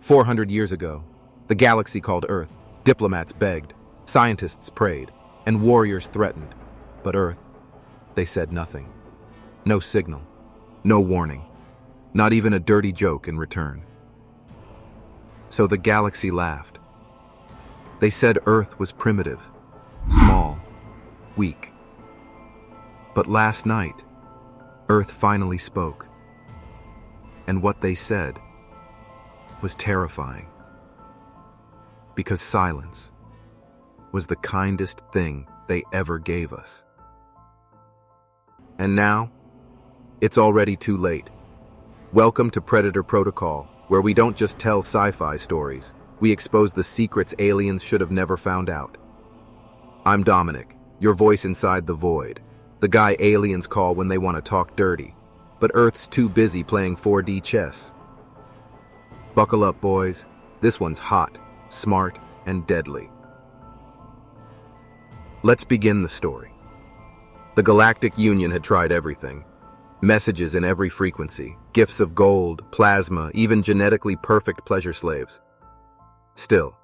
400 years ago, the galaxy called Earth. Diplomats begged, scientists prayed, and warriors threatened. But Earth, they said nothing. No signal, no warning, not even a dirty joke in return. So the galaxy laughed. They said Earth was primitive, small, weak. But last night, Earth finally spoke. And what they said was terrifying. Because silence was the kindest thing they ever gave us. And now, it's already too late. Welcome to Predator Protocol, where we don't just tell sci-fi stories, we expose the secrets aliens should have never found out. I'm Dominic, your voice inside the void, the guy aliens call when they want to talk dirty, but Earth's too busy playing 4D chess. Buckle up, boys. This one's hot, smart, and deadly. Let's begin the story. The Galactic Union had tried everything. Messages in every frequency, gifts of gold, plasma, even genetically perfect pleasure slaves. Still,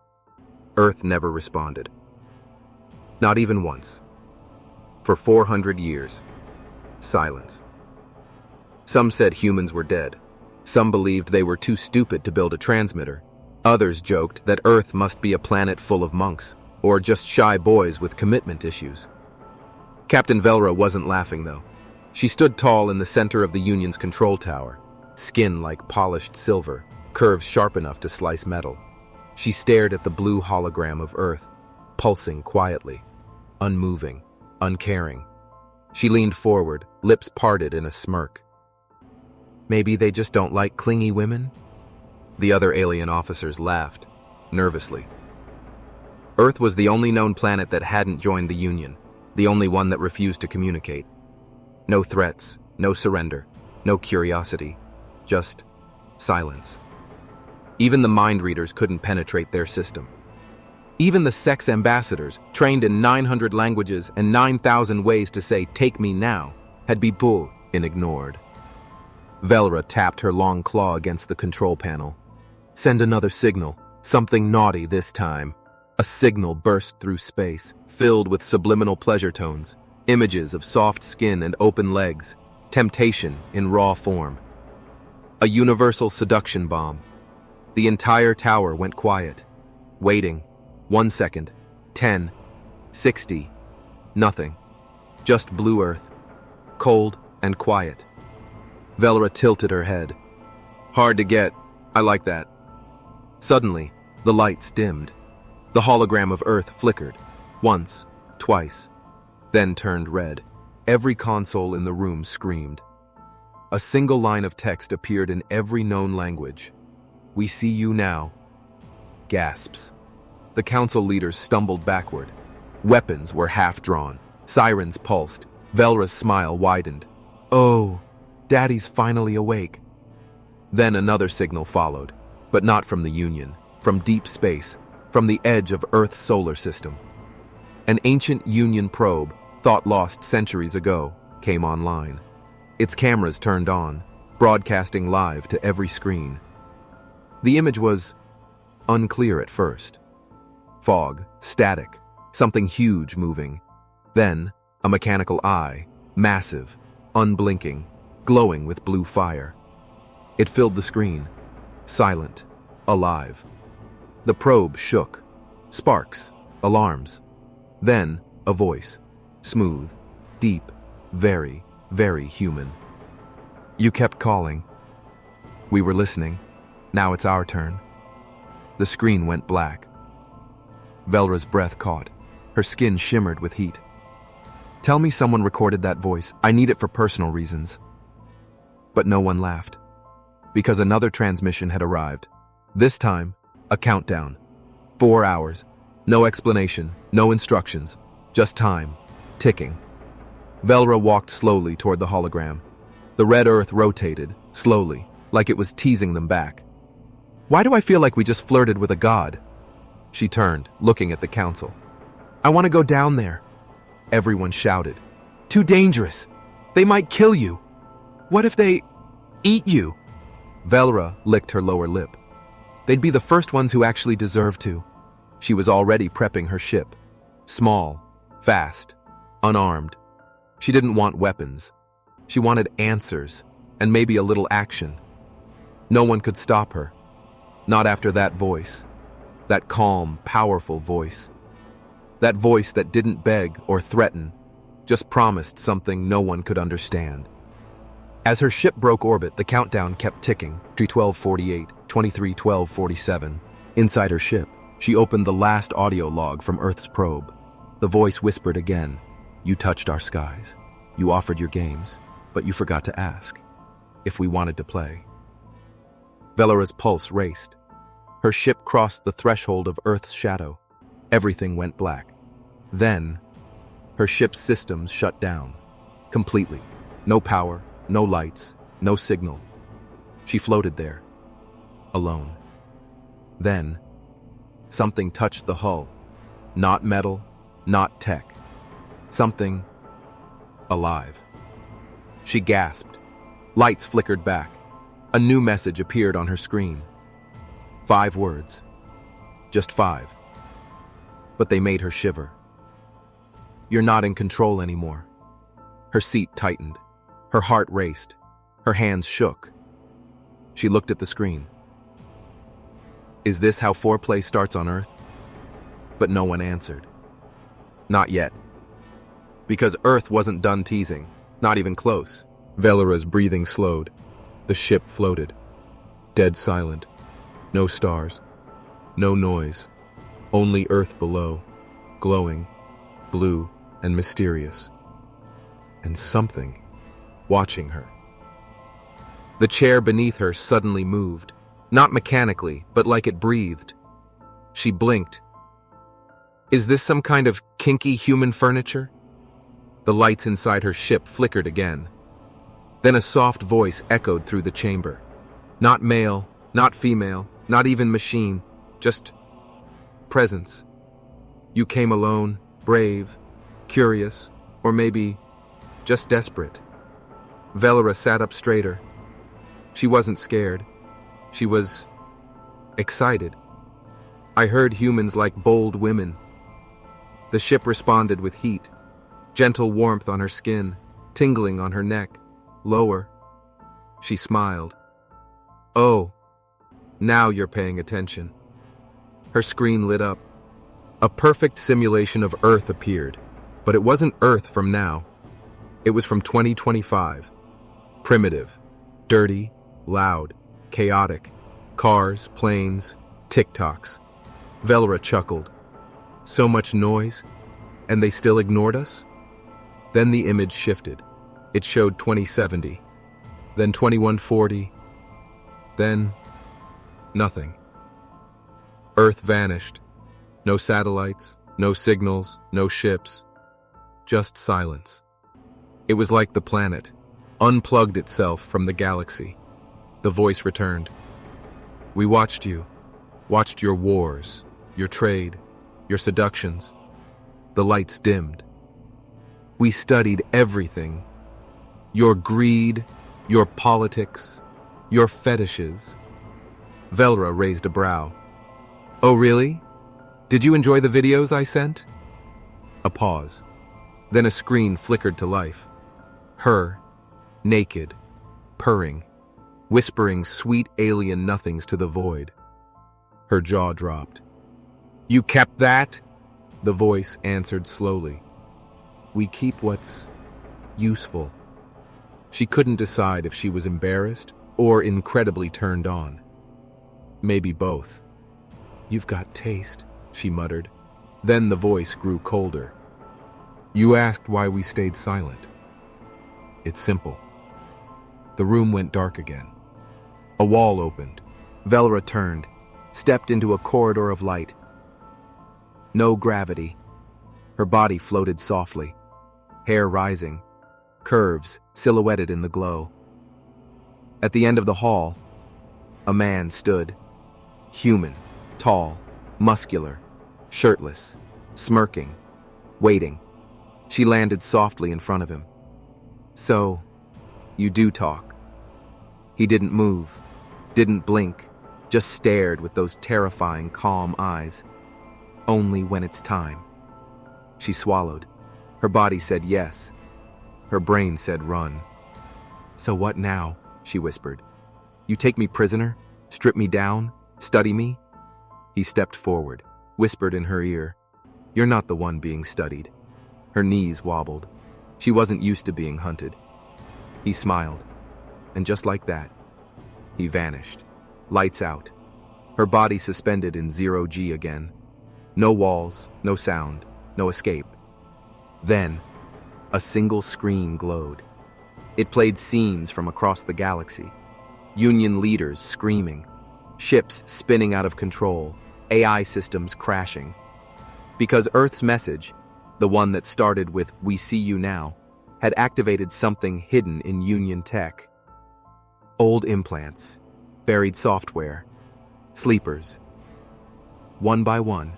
Earth never responded. Not even once. For 400 years, silence. Some said humans were dead. Some believed they were too stupid to build a transmitter. Others joked that Earth must be a planet full of monks, or just shy boys with commitment issues. Captain Velra wasn't laughing, though. She stood tall in the center of the Union's control tower, skin like polished silver, curves sharp enough to slice metal. She stared at the blue hologram of Earth, pulsing quietly, unmoving, uncaring. She leaned forward, lips parted in a smirk. Maybe they just don't like clingy women? The other alien officers laughed, nervously. Earth was the only known planet that hadn't joined the Union, the only one that refused to communicate. No threats, no surrender, no curiosity, just silence. Even the mind readers couldn't penetrate their system. Even the sex ambassadors, trained in 900 languages and 9,000 ways to say "take me now," had been bull and ignored. Velra tapped her long claw against the control panel. Send another signal, something naughty this time. A signal burst through space, filled with subliminal pleasure tones, images of soft skin and open legs, temptation in raw form. A universal seduction bomb. The entire tower went quiet, waiting. 1 second, 10, 60, nothing. Just blue Earth, cold and quiet. Velra tilted her head. Hard to get, I like that. Suddenly, the lights dimmed. The hologram of Earth flickered, once, twice, then turned red. Every console in the room screamed. A single line of text appeared in every known language. We see you now. Gasps. The council leaders stumbled backward. Weapons were half-drawn. Sirens pulsed. Velra's smile widened. Oh, Daddy's finally awake. Then another signal followed, but not from the Union, from deep space, from the edge of Earth's solar system. An ancient Union probe, thought lost centuries ago, came online. Its cameras turned on, broadcasting live to every screen. The image was unclear at first. Fog, static, something huge moving. Then, a mechanical eye, massive, unblinking, glowing with blue fire. It filled the screen, silent, alive. The probe shook. Sparks, alarms. Then, a voice, smooth, deep, very, very human. You kept calling. We were listening. Now it's our turn. The screen went black. Velra's breath caught. Her skin shimmered with heat. Tell me someone recorded that voice. I need it for personal reasons. But no one laughed. Because another transmission had arrived. This time, a countdown. 4 hours. No explanation, no instructions. Just time. Ticking. Velra walked slowly toward the hologram. The red Earth rotated, slowly, like it was teasing them back. Why do I feel like we just flirted with a god? She turned, looking at the council. I want to go down there. Everyone shouted. Too dangerous. They might kill you. What if they eat you? Velra licked her lower lip. They'd be the first ones who actually deserved to. She was already prepping her ship. Small, fast, unarmed. She didn't want weapons. She wanted answers, and maybe a little action. No one could stop her. Not after that voice. That calm, powerful voice. That voice that didn't beg or threaten, just promised something no one could understand. As her ship broke orbit, the countdown kept ticking. 23:12:48, 23:12:47. Inside her ship, she opened the last audio log from Earth's probe. The voice whispered again, "You touched our skies. You offered your games, but you forgot to ask if we wanted to play." Velera's pulse raced. Her ship crossed the threshold of Earth's shadow. Everything went black. Then, her ship's systems shut down. Completely. No power, no lights, no signal. She floated there. Alone. Then, something touched the hull. Not metal, not tech. Something alive. She gasped. Lights flickered back. A new message appeared on her screen. 5 words. Just 5. But they made her shiver. "You're not in control anymore." Her seat tightened. Her heart raced. Her hands shook. She looked at the screen. Is this how foreplay starts on Earth? But no one answered. Not yet. Because Earth wasn't done teasing. Not even close. Velera's breathing slowed. The ship floated. Dead silent. No stars. No noise. Only Earth below. Glowing. Blue and mysterious. And something watching her. The chair beneath her suddenly moved. Not mechanically, but like it breathed. She blinked. Is this some kind of kinky human furniture? The lights inside her ship flickered again. Then a soft voice echoed through the chamber. Not male, not female, not even machine, just presence. You came alone, brave, curious, or maybe just desperate. Velera sat up straighter. She wasn't scared. She was excited. I heard humans like bold women. The ship responded with heat, gentle warmth on her skin, tingling on her neck, lower. She smiled. Oh, now you're paying attention. Her screen lit up. A perfect simulation of Earth appeared, but it wasn't Earth from now. It was from 2025. Primitive, dirty, loud, chaotic. Cars, planes, TikToks. Velera chuckled. So much noise, and they still ignored us? Then the image shifted. It showed 2070, then 2140, then nothing. Earth vanished. No satellites, no signals, no ships, just silence. It was like the planet unplugged itself from the galaxy. The voice returned. We watched you, watched your wars, your trade, your seductions. The lights dimmed. We studied everything. Your greed, your politics, your fetishes. Velera raised a brow. Oh, really? Did you enjoy the videos I sent? A pause. Then a screen flickered to life. Her, naked, purring, whispering sweet alien nothings to the void. Her jaw dropped. You kept that? The voice answered slowly. We keep what's useful. She couldn't decide if she was embarrassed or incredibly turned on. Maybe both. You've got taste, she muttered. Then the voice grew colder. You asked why we stayed silent. It's simple. The room went dark again. A wall opened. Velera turned, stepped into a corridor of light. No gravity. Her body floated softly, hair rising, curves silhouetted in the glow. At the end of the hall, a man stood. Human, tall, muscular, shirtless, smirking, waiting. She landed softly in front of him. So, you do talk. He didn't move, didn't blink, just stared with those terrifying, calm eyes. Only when it's time. She swallowed. Her body said yes. Her brain said run. So what now? She whispered. You take me prisoner? Strip me down? Study me? He stepped forward, whispered in her ear. You're not the one being studied. Her knees wobbled. She wasn't used to being hunted. He smiled. And just like that, he vanished. Lights out. Her body suspended in 0G again. No walls, no sound, no escape. Then, a single screen glowed. It played scenes from across the galaxy. Union leaders screaming. Ships spinning out of control. AI systems crashing. Because Earth's message, the one that started with "We see you now," had activated something hidden in Union tech. Old implants, buried software, sleepers. One by one,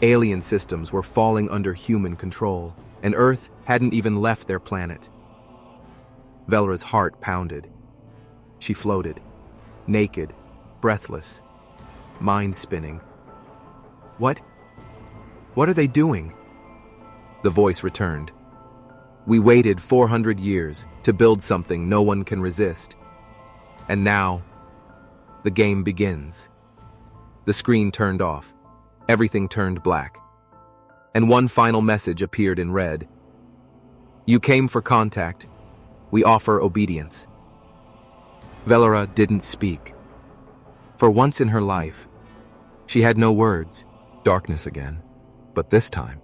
alien systems were falling under human control, and Earth hadn't even left their planet. Velra's heart pounded. She floated, naked, breathless, mind spinning. What are they doing? The voice returned. We waited 400 years to build something no one can resist. And now, the game begins. The screen turned off. Everything turned black. And one final message appeared in red. You came for contact. We offer obedience. Velra didn't speak. For once in her life, she had no words. Darkness again. But this time,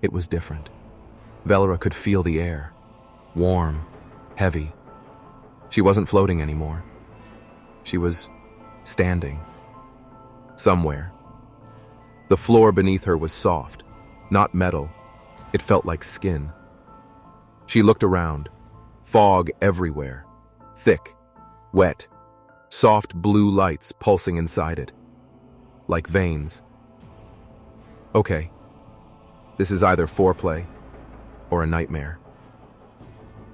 it was different. Velra could feel the air. Warm, heavy. She wasn't floating anymore. She was standing. Somewhere. The floor beneath her was soft, not metal. It felt like skin. She looked around. Fog everywhere. Thick, wet, soft blue lights pulsing inside it. Like veins. Okay. This is either foreplay or a nightmare.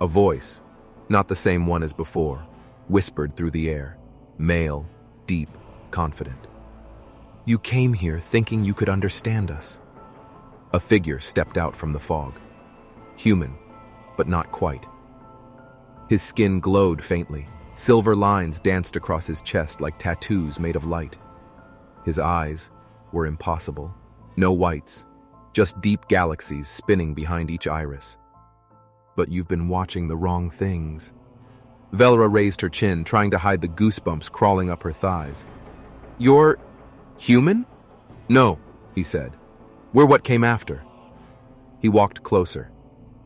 A voice, not the same one as before, whispered through the air. Male, deep, confident. You came here thinking you could understand us. A figure stepped out from the fog. Human, but not quite. His skin glowed faintly. Silver lines danced across his chest like tattoos made of light. His eyes were impossible. No whites, just deep galaxies spinning behind each iris. But you've been watching the wrong things. Velra raised her chin, trying to hide the goosebumps crawling up her thighs. You're human? No, he said. We're what came after. He walked closer.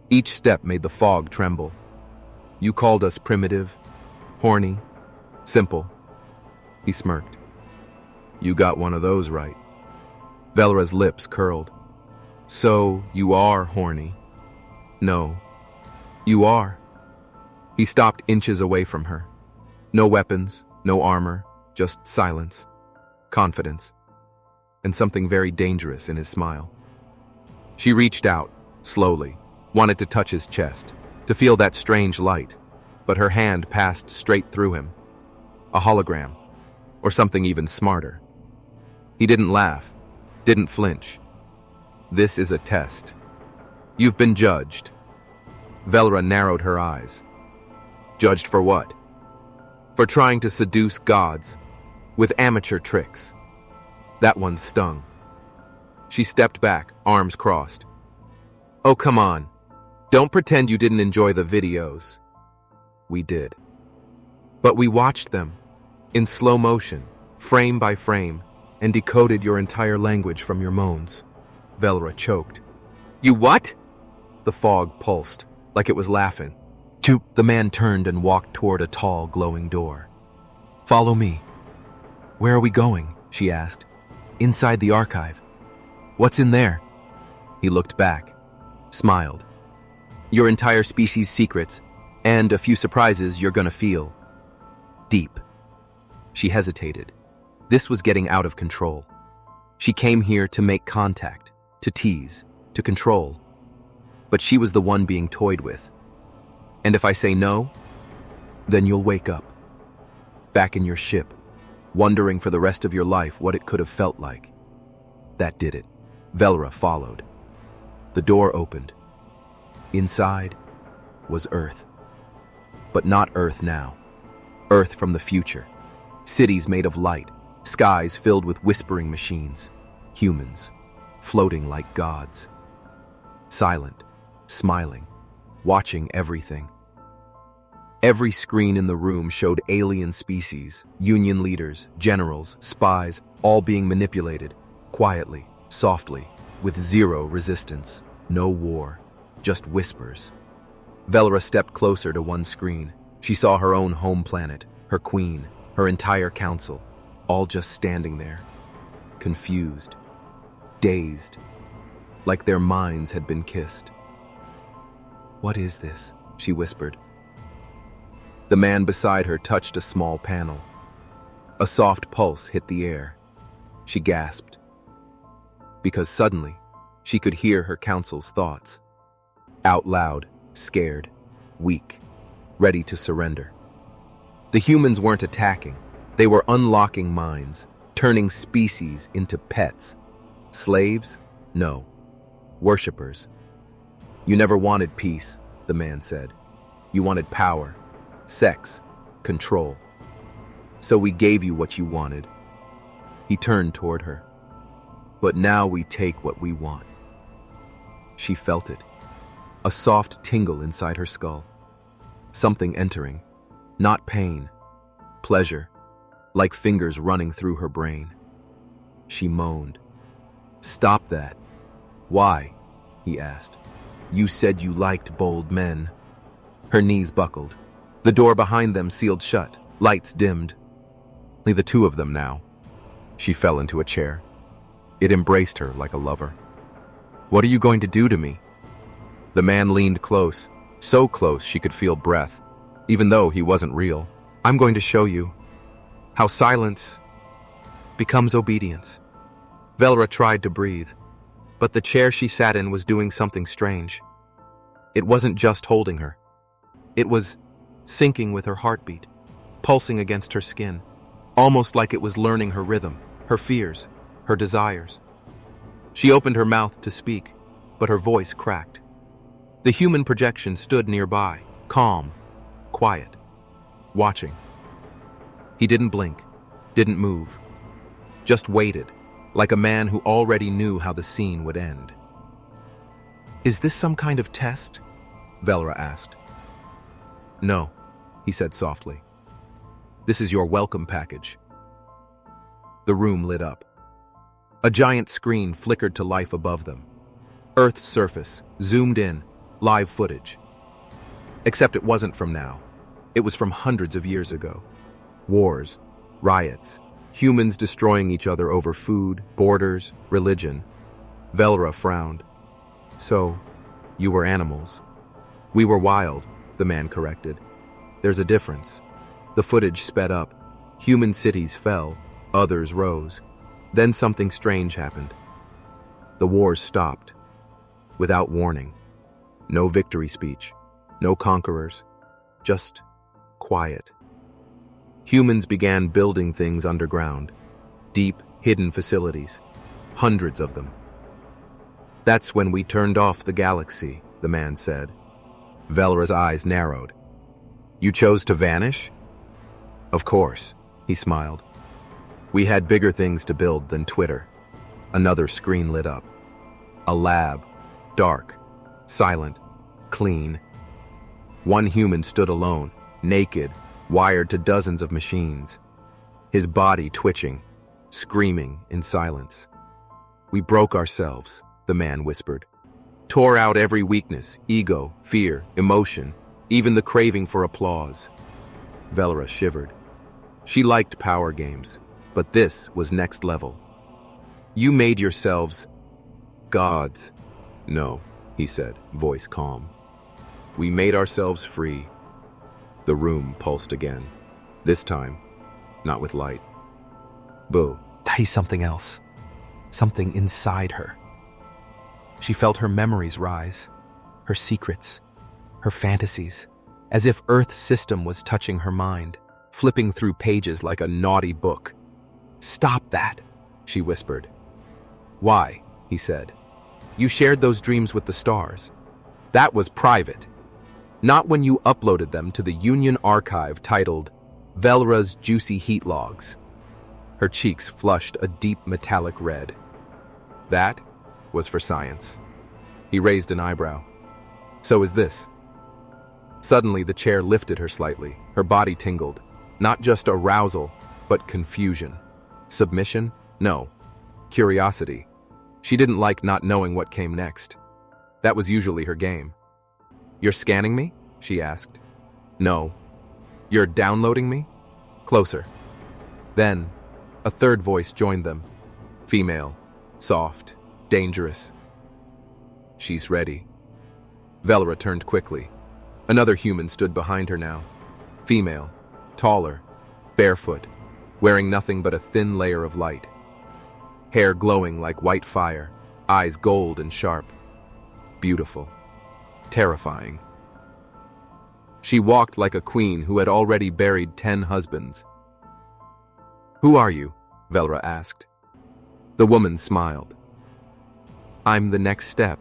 Each step made the fog tremble. You called us primitive, horny, simple. He smirked. You got one of those right. Velra's lips curled. So, you are horny. No, you are. He stopped inches away from her. No weapons, no armor, just silence, confidence, and something very dangerous in his smile. She reached out, slowly, wanted to touch his chest, to feel that strange light, but her hand passed straight through him. A hologram, or something even smarter. He didn't laugh, didn't flinch. This is a test. You've been judged. Velra narrowed her eyes. Judged for what? For trying to seduce gods, with amateur tricks. That one stung. She stepped back, arms crossed. Oh, come on. Don't pretend you didn't enjoy the videos. We did. But we watched them, in slow motion, frame by frame, and decoded your entire language from your moans. Velra choked. You what? The fog pulsed, like it was laughing. The man turned and walked toward a tall, glowing door. Follow me. Where are we going? She asked. Inside the archive. What's in there? He looked back, smiled. Your entire species' secrets, and a few surprises you're gonna feel. Deep. She hesitated. This was getting out of control. She came here to make contact, to tease, to control. But she was the one being toyed with. And if I say no, then you'll wake up. Back in your ship. wondering for the rest of your life what it could have felt like. That did it. Velra followed. The door opened. Inside was Earth. But not Earth now. Earth from the future. Cities made of light, skies filled with whispering machines, humans, floating like gods. Silent, smiling, watching everything. Every screen in the room showed alien species, union leaders, generals, spies, all being manipulated, quietly, softly, with zero resistance, no war, just whispers. Velra stepped closer to one screen. She saw her own home planet, her queen, her entire council, all just standing there, confused, dazed, like their minds had been kissed. "What is this?" she whispered. The man beside her touched a small panel. A soft pulse hit the air. She gasped, because suddenly she could hear her council's thoughts, out loud, scared, weak, ready to surrender. The humans weren't attacking. They were unlocking minds, turning species into pets. Slaves? No. Worshippers. "You never wanted peace," the man said. "You wanted power, sex, control. So we gave you what you wanted." He turned toward her. "But now we take what we want." She felt it. A soft tingle inside her skull. Something entering. Not pain. Pleasure. Like fingers running through her brain. She moaned. "Stop that." "Why?" he asked. "You said you liked bold men." Her knees buckled. The door behind them sealed shut. Lights dimmed. Only the two of them now. She fell into a chair. It embraced her like a lover. "What are you going to do to me?" The man leaned close, so close she could feel breath, even though he wasn't real. "I'm going to show you how silence becomes obedience." Velra tried to breathe, but the chair she sat in was doing something strange. It wasn't just holding her. It was syncing with her heartbeat, pulsing against her skin, almost like it was learning her rhythm, her fears, her desires. She opened her mouth to speak, but her voice cracked. The human projection stood nearby, calm, quiet, watching. He didn't blink, didn't move, just waited, like a man who already knew how the scene would end. "Is this some kind of test?" Velra asked. "No," he said softly. "This is your welcome package." The room lit up. A giant screen flickered to life above them. Earth's surface, zoomed in, live footage. Except it wasn't from now. It was from hundreds of years ago. Wars, riots, humans destroying each other over food, borders, religion. Velra frowned. "So, you were animals." "We were wild," the man corrected. "There's a difference." The footage sped up. Human cities fell, others rose. Then something strange happened. The wars stopped. Without warning. No victory speech. No conquerors. Just quiet. Humans began building things underground. Deep, hidden facilities. Hundreds of them. "That's when we turned off the galaxy," the man said. Velra's eyes narrowed. "You chose to vanish?" "Of course," he smiled. "We had bigger things to build than Twitter." Another screen lit up. A lab. Dark. Silent. Clean. One human stood alone, naked, wired to dozens of machines. His body twitching, screaming in silence. "We broke ourselves," the man whispered. "Tore out every weakness, ego, fear, emotion, even the craving for applause." Velra shivered. She liked power games, but this was next level. "You made yourselves gods." "No," he said, voice calm. "We made ourselves free." The room pulsed again. This time, not with light. Boo. That is something else. Something inside her. She felt her memories rise, her secrets, her fantasies, as if Earth's system was touching her mind, flipping through pages like a naughty book. "Stop that," she whispered. "Why?" he said. "You shared those dreams with the stars. That was private. Not when you uploaded them to the Union archive titled Velra's Juicy Heat Logs." Her cheeks flushed a deep metallic red. "That was for science." He raised an eyebrow. "So is this." Suddenly, the chair lifted her slightly. Her body tingled. Not just arousal, but confusion. Submission? No. Curiosity. She didn't like not knowing what came next. That was usually her game. "You're scanning me?" she asked. "No." "You're downloading me?" "Closer." Then, a third voice joined them. Female. Soft. Dangerous. "She's ready." Velra turned quickly. Another human stood behind her now. Female. Taller. Barefoot. Wearing nothing but a thin layer of light. Hair glowing like white fire. Eyes gold and sharp. Beautiful. Terrifying. She walked like a queen who had already buried 10 husbands. "Who are you?" Velra asked. The woman smiled. "I'm the next step."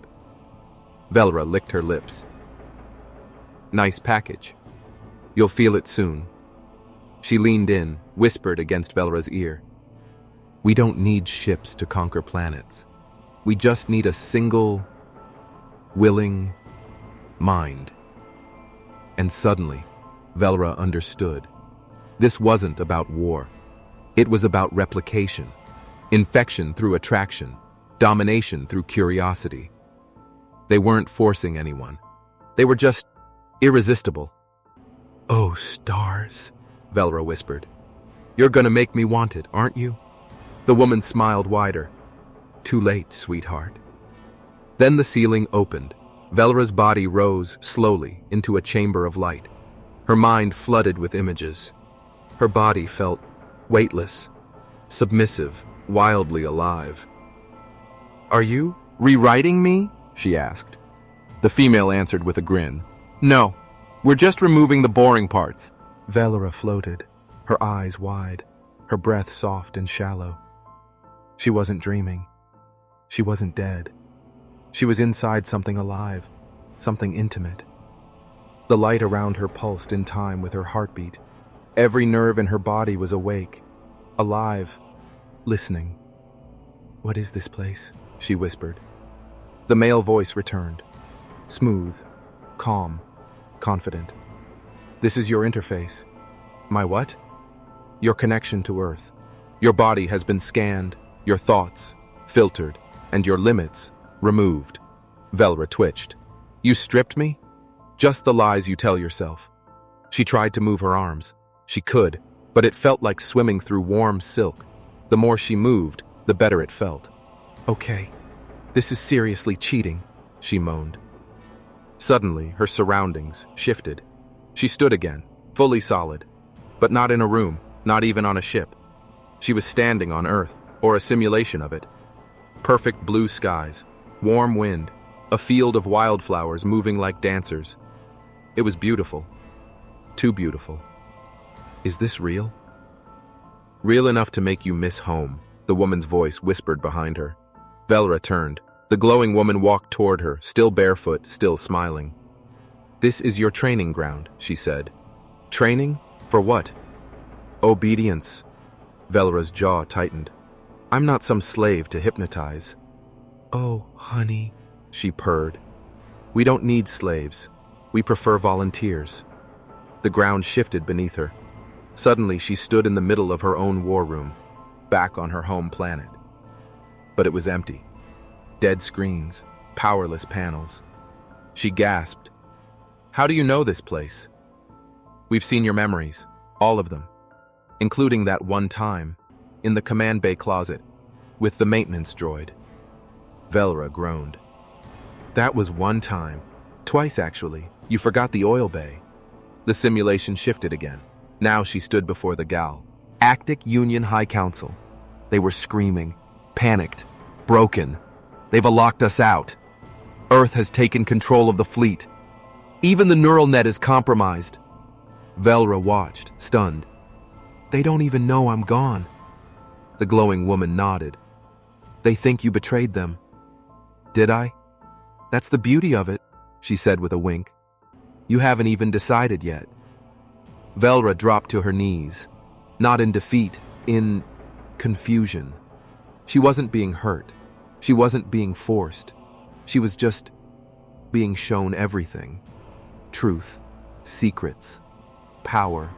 Velra licked her lips. "Nice package. You'll feel it soon." She leaned in, whispered against Velra's ear. "We don't need ships to conquer planets. We just need a single, willing mind." And suddenly, Velra understood. This wasn't about war. It was about replication. Infection through attraction. Domination through curiosity. They weren't forcing anyone. They were just irresistible. "Oh, stars," Velra whispered. "You're gonna make me want it, aren't you?" The woman smiled wider. "Too late, sweetheart." Then the ceiling opened. Velra's body rose slowly into a chamber of light. Her mind flooded with images. Her body felt weightless, submissive, wildly alive. "Are you rewriting me?" she asked. The female answered with a grin. "No, we're just removing the boring parts." Velra floated, her eyes wide, her breath soft and shallow. She wasn't dreaming. She wasn't dead. She was inside something alive, something intimate. The light around her pulsed in time with her heartbeat. Every nerve in her body was awake, alive, listening. "What is this place?" she whispered. The male voice returned, smooth, calm, confident. "This is your interface." "My what?" "Your connection to Earth. Your body has been scanned, your thoughts filtered, and your limits removed." Velra twitched. "You stripped me?" "Just the lies you tell yourself." She tried to move her arms. She could, but it felt like swimming through warm silk. The more she moved, the better it felt. "Okay, this is seriously cheating," she moaned. Suddenly, her surroundings shifted. She stood again, fully solid, but not in a room, not even on a ship. She was standing on Earth, or a simulation of it. Perfect blue skies, warm wind, a field of wildflowers moving like dancers. It was beautiful. Too beautiful. "Is this real?" "Real enough to make you miss home," the woman's voice whispered behind her. Velra turned. The glowing woman walked toward her, still barefoot, still smiling. "This is your training ground," she said. "Training? For what?" "Obedience." Velra's jaw tightened. "I'm not some slave to hypnotize." "Oh, honey," she purred. "We don't need slaves. We prefer volunteers." The ground shifted beneath her. Suddenly, she stood in the middle of her own war room, back on her home planet. But it was empty. Dead screens, powerless panels. She gasped. "How do you know this place?" "We've seen your memories, all of them, including that one time, in the command bay closet, with the maintenance droid." Velra groaned. "That was one time. Twice, actually. You forgot the oil bay." The simulation shifted again. Now she stood before the Galactic Union High Council. They were screaming, panicked, broken. "They've locked us out. Earth has taken control of the fleet. Even the neural net is compromised." Velra watched, stunned. "They don't even know I'm gone." The glowing woman nodded. They think you betrayed them. Did I? That's the beauty of it, she said with a wink. You haven't even decided yet. Velra dropped to her knees, not in defeat, in confusion. She wasn't being hurt. She wasn't being forced. She was just being shown everything. Truth, secrets, power,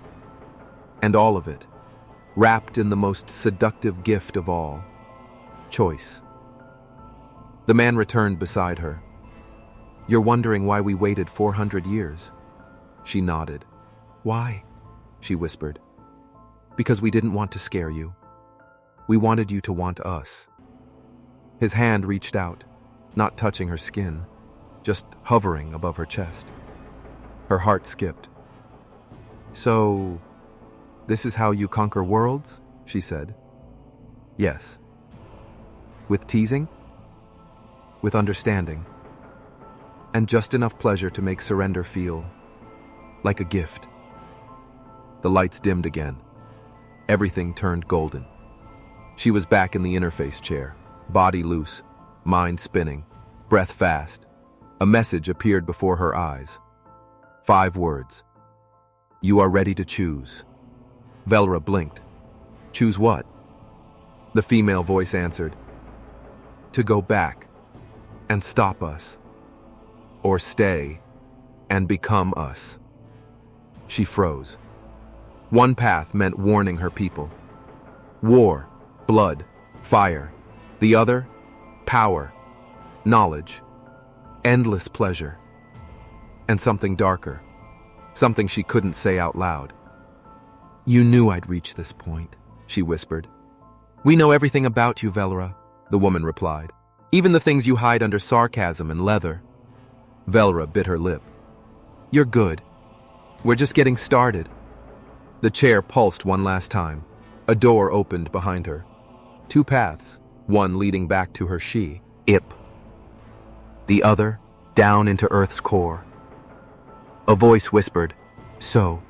and all of it, wrapped in the most seductive gift of all, choice. The man returned beside her. You're wondering why we waited 400 years? She nodded. Why? She whispered. Because we didn't want to scare you. We wanted you to want us. His hand reached out, not touching her skin, just hovering above her chest. Her heart skipped. So, this is how you conquer worlds? She said. Yes. With teasing? With understanding. And just enough pleasure to make surrender feel like a gift. The lights dimmed again. Everything turned golden. She was back in the interface chair, body loose, mind spinning, breath fast. A message appeared before her eyes. 5 words. You are ready to choose. Velra blinked. Choose what? The female voice answered. To go back and stop us. Or stay and become us. She froze. One path meant warning her people. War, blood, fire. The other, power, knowledge, endless pleasure. And something darker, something she couldn't say out loud. You knew I'd reach this point, she whispered. We know everything about you, Velra, the woman replied. Even the things you hide under sarcasm and leather. Velra bit her lip. You're good. We're just getting started. The chair pulsed one last time. A door opened behind her. 2 paths, one leading back to her she, Ip. The other, down into Earth's core. A voice whispered, So,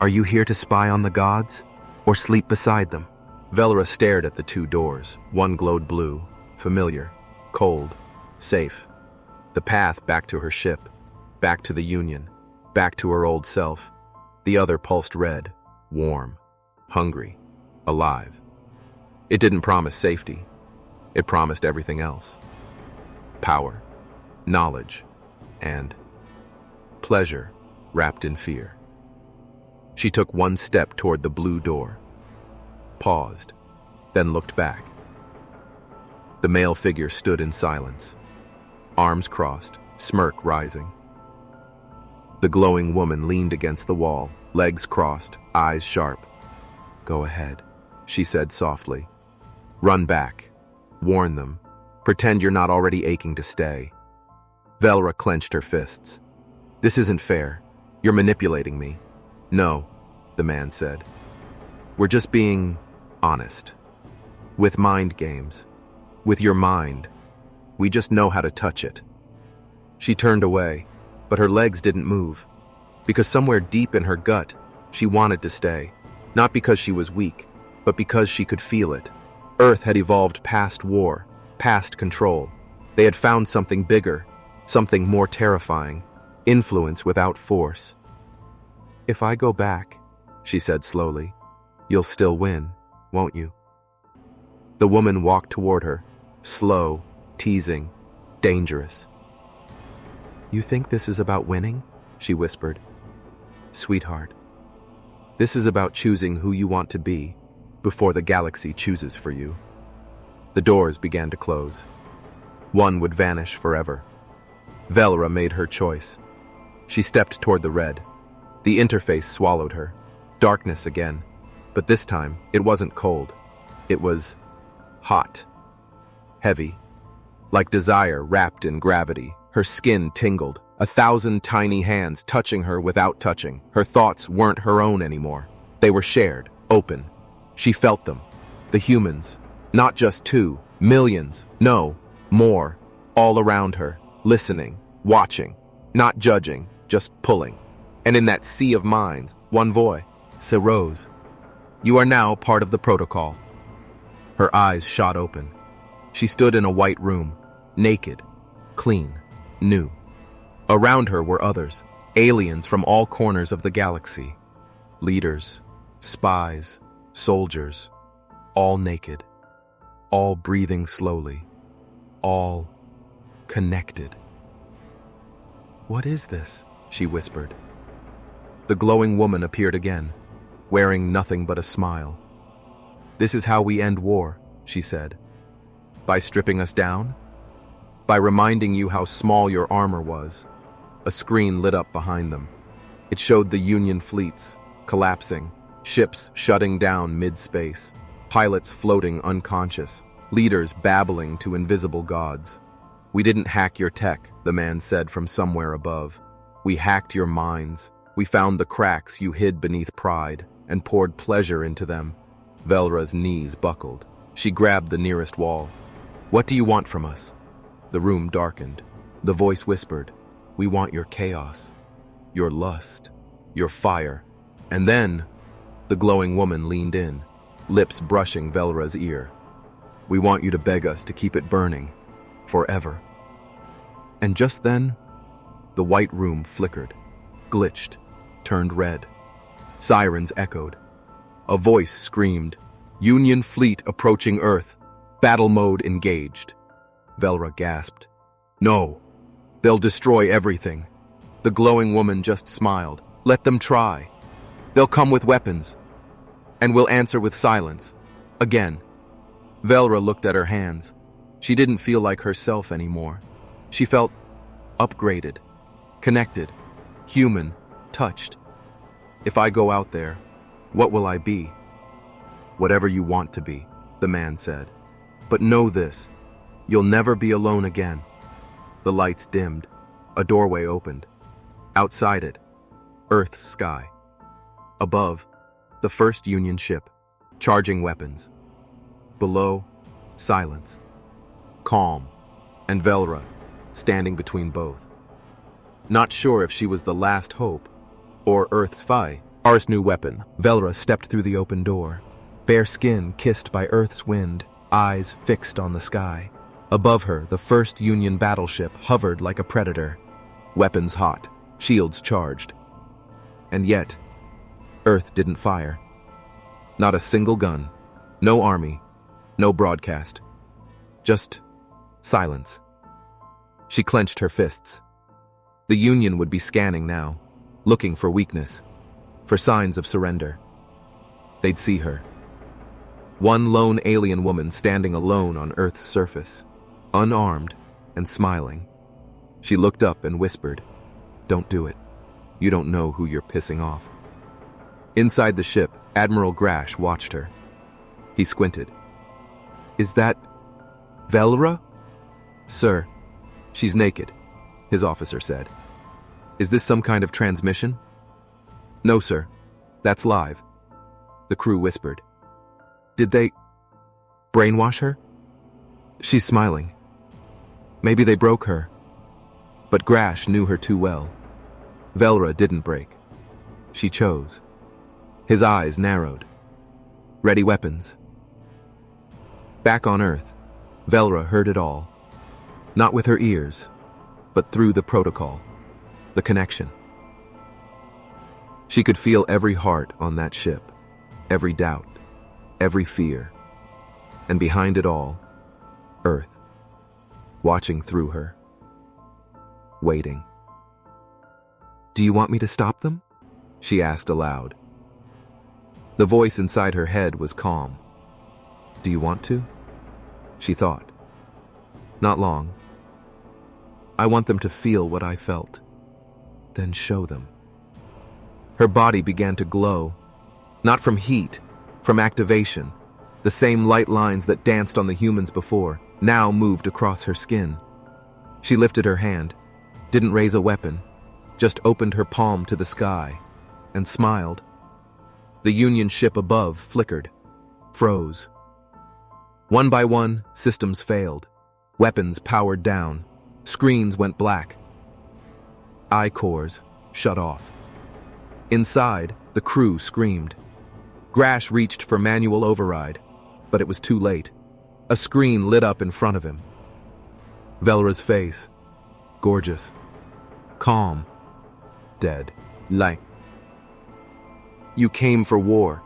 are you here to spy on the gods, or sleep beside them? Velra stared at the 2 doors. One glowed blue, familiar, cold, safe. The path back to her ship, back to the Union, back to her old self. The other pulsed red, warm, hungry, alive. It didn't promise safety. It promised everything else. Power, knowledge, and pleasure wrapped in fear. She took 1 step toward the blue door, paused, then looked back. The male figure stood in silence, arms crossed, smirk rising. The glowing woman leaned against the wall, legs crossed, eyes sharp. Go ahead, she said softly. Run back. Warn them. Pretend you're not already aching to stay. Velra clenched her fists. This isn't fair. You're manipulating me. No, the man said. We're just being honest. With mind games. With your mind. We just know how to touch it. She turned away, but her legs didn't move. Because somewhere deep in her gut, she wanted to stay. Not because she was weak, but because she could feel it. Earth had evolved past war, past control. They had found something bigger, something more terrifying. Influence without force. If I go back, she said slowly, you'll still win, won't you? The woman walked toward her, slow, teasing, dangerous. You think this is about winning? She whispered. Sweetheart, this is about choosing who you want to be before the galaxy chooses for you. The doors began to close. One would vanish forever. Velra made her choice. She stepped toward the red. The interface swallowed her. Darkness again. But this time, it wasn't cold. It was hot. Heavy. Like desire wrapped in gravity. Her skin tingled. 1,000 tiny hands touching her without touching. Her thoughts weren't her own anymore. They were shared, open. She felt them. The humans. Not just 2, millions. No, more. All around her. Listening. Watching. Not judging. Just pulling. And in that sea of minds, one voice arose. You are now part of the protocol. Her eyes shot open. She stood in a white room, naked, clean, new. Around her were others, aliens from all corners of the galaxy. Leaders, spies, soldiers, all naked, all breathing slowly, all connected. "What is this?" she whispered. The glowing woman appeared again, wearing nothing but a smile. "This is how we end war," she said. "By stripping us down? By reminding you how small your armor was." A screen lit up behind them. It showed the Union fleets, collapsing, ships shutting down mid-space, pilots floating unconscious, leaders babbling to invisible gods. "We didn't hack your tech," the man said from somewhere above. "We hacked your minds. We found the cracks you hid beneath pride and poured pleasure into them." Velra's knees buckled. She grabbed the nearest wall. "What do you want from us?" The room darkened. The voice whispered, "We want your chaos, your lust, your fire." And then, the glowing woman leaned in, lips brushing Velra's ear. "We want you to beg us to keep it burning, forever." And just then, the white room flickered, glitched, turned red. Sirens echoed. A voice screamed, "Union fleet approaching Earth. Battle mode engaged." Velra gasped. "No, they'll destroy everything." The glowing woman just smiled. "Let them try. They'll come with weapons, and we'll answer with silence." Again. Velra looked at her hands. She didn't feel like herself anymore. She felt upgraded, connected, human, touched. "If I go out there, what will I be?" "Whatever you want to be," the man said. "But know this, you'll never be alone again." The lights dimmed. A doorway opened. Outside it, Earth's sky. Above, the first Union ship, charging weapons. Below, silence. Calm, and Velra, standing between both. Not sure if she was the last hope, or Earth's first new weapon. Velra stepped through the open door, bare skin kissed by Earth's wind, eyes fixed on the sky. Above her, the first Union battleship hovered like a predator, weapons hot, shields charged. And yet, Earth didn't fire. Not a single gun, no army, no broadcast. Just silence. She clenched her fists. The Union would be scanning now, looking for weakness, for signs of surrender. They'd see her. One lone alien woman standing alone on Earth's surface, unarmed and smiling. She looked up and whispered, "Don't do it. You don't know who you're pissing off." Inside the ship, Admiral Grash watched her. He squinted. "Is that Velra?" "Sir, she's naked," his officer said. "Is this some kind of transmission?" "No, sir. That's live," the crew whispered. "Did they brainwash her?" "She's smiling. Maybe they broke her." But Grash knew her too well. Velra didn't break. She chose. His eyes narrowed. Ready weapons. Back on Earth, Velra heard it all. Not with her ears, but through the protocol, the connection. She could feel every heart on that ship, every doubt, every fear. And behind it all, Earth, watching through her, waiting. "Do you want me to stop them?" she asked aloud. The voice inside her head was calm. "Do you want to?" she thought. "Not long. I want them to feel what I felt, then show them." Her body began to glow, not from heat, from activation. The same light lines that danced on the humans before now moved across her skin. She lifted her hand, didn't raise a weapon, just opened her palm to the sky, and smiled. The Union ship above flickered, froze. One by one, systems failed. Weapons powered down. Screens went black. Eye cores shut off. Inside, the crew screamed. Grash reached for manual override, But it was too late. A screen lit up in front of him. Velra's face. Gorgeous. Calm. Dead. Like. You came for war,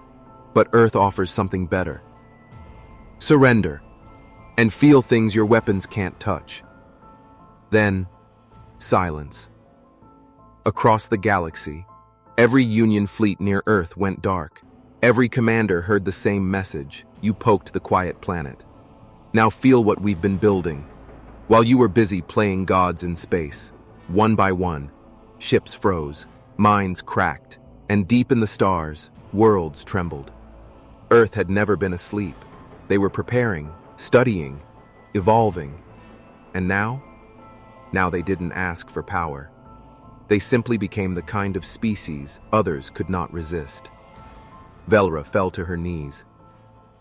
but Earth offers something better. Surrender, and feel things your weapons can't touch. Then, silence. Across the galaxy, every Union fleet near Earth went dark. Every commander heard the same message: you poked the quiet planet. Now feel what we've been building. While you were busy playing gods in space, one by one, ships froze, minds cracked, and deep in the stars, worlds trembled. Earth had never been asleep. They were preparing, studying, evolving. And now? Now they didn't ask for power. They simply became the kind of species others could not resist. Velra fell to her knees,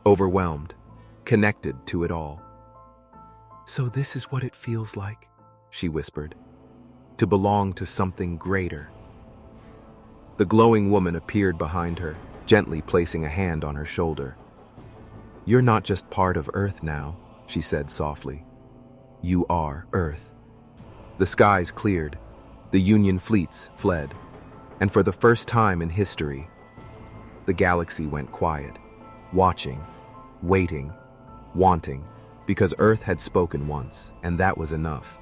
overwhelmed, connected to it all. So this is what it feels like, she whispered, to belong to something greater. The glowing woman appeared behind her, gently placing a hand on her shoulder. You're not just part of Earth now, she said softly. You are Earth. The skies cleared, the Union fleets fled, and for the first time in history, the galaxy went quiet, watching, waiting, wanting, because Earth had spoken once, and that was enough.